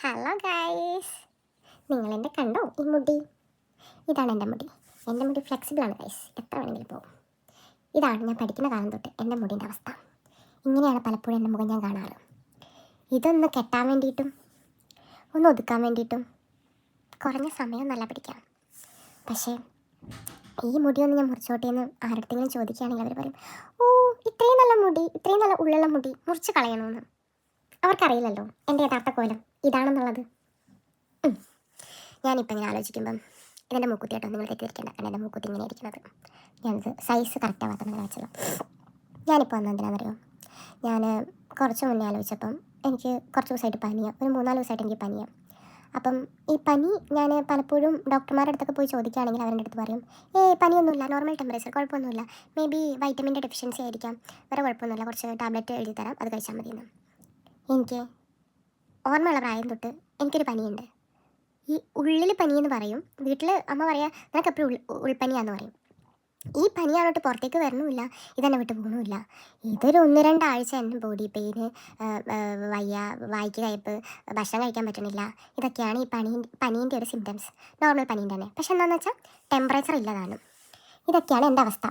Hello guys, നിങ്ങളെൻ്റെ കണ്ടോ ഈ മുടി? ഇതാണ് എൻ്റെ മുടി. എൻ്റെ മുടി ഫ്ലെക്സിബിളാണ് ഗൈസ്, എത്ര വേണമെങ്കിലും പോകും. ഇതാണ് ഞാൻ പഠിക്കുന്ന കാലം തൊട്ട് എൻ്റെ മുടിൻ്റെ അവസ്ഥ. ഇങ്ങനെയാണ് പലപ്പോഴും എൻ്റെ മുഖം ഞാൻ കാണാറ്. ഇതൊന്ന് കെട്ടാൻ വേണ്ടിയിട്ടും ഒന്ന് ഒതുക്കാൻ വേണ്ടിയിട്ടും കുറഞ്ഞ സമയം നല്ല പിടിക്കാം. പക്ഷേ ഈ മുടിയൊന്ന് ഞാൻ മുറിച്ചോട്ടേന്ന് ആരുടെങ്കിലും ചോദിക്കുകയാണെങ്കിൽ അവർ പറയും, ഓ ഇത്രയും നല്ല മുടി, ഇത്രയും നല്ല ഉള്ളുള്ള മുടി മുറിച്ച് കളയണമെന്ന്. അവർക്കറിയില്ലല്ലോ എൻ്റെ യഥാർത്ഥ കോലം ഇതാണെന്നുള്ളത്. ഞാനിപ്പോൾ ഇങ്ങനെ ആലോചിക്കുമ്പം ഇതെൻ്റെ മൂക്കുത്തിയായിട്ടോ, നിങ്ങൾ തെറ്റിദ്ധരിക്കേണ്ട. കാരണം എൻ്റെ മൂക്കുത്തി ഇങ്ങനെ ഇരിക്കുന്നത് ഞാനത് സൈസ് കറക്റ്റ് ആവാത്തതാണ് വെച്ചത്. ഞാനിപ്പോൾ വന്നത് എന്തിനാണെന്നറിയോ? ഞാൻ കുറച്ച് മുന്നേ ആലോചിച്ചപ്പം എനിക്ക് കുറച്ച് ദിവസമായിട്ട് പനിയാണ്, ഒരു 3-4 ദിവസമായിട്ട് എനിക്ക് പനിയാണ്. അപ്പം ഈ പനി ഞാൻ പലപ്പോഴും ഡോക്ടർമാരുടെ അടുത്തൊക്കെ പോയി ചോദിക്കുകയാണെങ്കിൽ അവരുടെ അടുത്ത് പറയും, പനിയൊന്നുമില്ല, നോർമൽ ടെമ്പറേച്ചർ, കുഴപ്പമൊന്നുമില്ല, മേ ബി വൈറ്റമിൻ്റെ ഡെഫിഷ്യൻസി ആയിരിക്കാം, വേറെ കുഴപ്പമൊന്നുമില്ല, കുറച്ച് ടാബ്ലറ്റ് എഴുതി തരാം, അത് കഴിച്ചാൽ മതിയെന്ന്. എനിക്ക് ഓർമ്മയുള്ള പ്രായം തൊട്ട് എനിക്കൊരു പനിയുണ്ട്. ഈ ഉള്ളിൽ പനിയെന്ന് പറയും, വീട്ടിൽ അമ്മ പറയാ നിനക്ക് എപ്പോഴും ഉൾപ്പനിയാന്ന് പറയും. ഈ പനിയാണോട്ട് പുറത്തേക്ക് വരണമില്ല, ഇതെന്നെ വിട്ട് പോകണമില്ല. ഇതൊരു 1-2 ആഴ്ച എൻ്റെ ബോഡി പെയിന്, വയ്യ, വായിക്ക് കയ്പ്പ്, ഭക്ഷണം കഴിക്കാൻ പറ്റണില്ല, ഇതൊക്കെയാണ് ഈ പനീൻ്റെ ഒരു സിംറ്റംസ്. നോർമൽ പനീൻ്റെ തന്നെ, പക്ഷെ എന്താണെന്ന് വെച്ചാൽ ടെമ്പറേച്ചർ ഇല്ലതാനും. ഇതൊക്കെയാണ് എൻ്റെ അവസ്ഥ.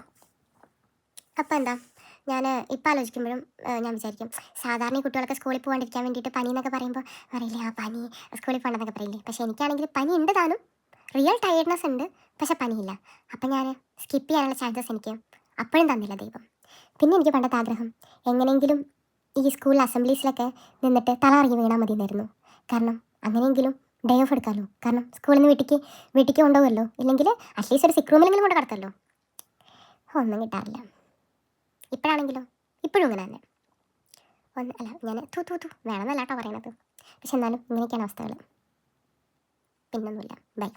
അപ്പോൾ എന്താ, ഞാൻ ഇപ്പം ആലോചിക്കുമ്പോഴും ഞാൻ വിചാരിക്കും, സാധാരണ ഈ കുട്ടികളൊക്കെ സ്കൂളിൽ പോകാണ്ടിരിക്കാൻ വേണ്ടിയിട്ട് പനി എന്നൊക്കെ പറയുമ്പോൾ പറയില്ലേ, ആ പനി സ്കൂളിൽ പോകണമെന്നൊക്കെ പറയില്ലേ. പക്ഷേ എനിക്കാണെങ്കിൽ പനി ഉണ്ട് താനും, റിയൽ ടയർഡ്നെസ് ഉണ്ട്, പക്ഷെ പനിയില്ല. അപ്പം ഞാൻ സ്കിപ്പ് ചെയ്യാനുള്ള ചാൻസസ് എനിക്ക് അപ്പോഴും തന്നില്ല ദൈവം. പിന്നെ എനിക്ക് പണ്ടത്തെ ആഗ്രഹം എങ്ങനെയെങ്കിലും ഈ സ്കൂളിൽ അസംബ്ലീസിലൊക്കെ നിന്നിട്ട് തല ഇറങ്ങി വീണാൽ മതിയായിരുന്നു. കാരണം അങ്ങനെയെങ്കിലും ഡേ ഓഫ് എടുക്കാമല്ലോ, കാരണം സ്കൂളിൽ നിന്ന് വീട്ടിലേക്ക് കൊണ്ടുപോകുമല്ലോ, ഇല്ലെങ്കിൽ അറ്റ്ലീസ്റ്റ് ഒരു സിക്ക് റൂമിലെങ്കിലും കൊണ്ട് കിടത്തല്ലോ. ഒന്നും കിട്ടാറില്ല. ഇപ്പോഴാണെങ്കിലോ ഇപ്പോഴും ഇങ്ങനെ തന്നെ. അല്ല, ഞാൻ വേണമെന്നല്ല കേട്ടോ പറയണത്, പക്ഷെ എന്നാലും ഇങ്ങനെയൊക്കെയാണ് അവസ്ഥകൾ. പിന്നൊന്നുമില്ല, ബൈ.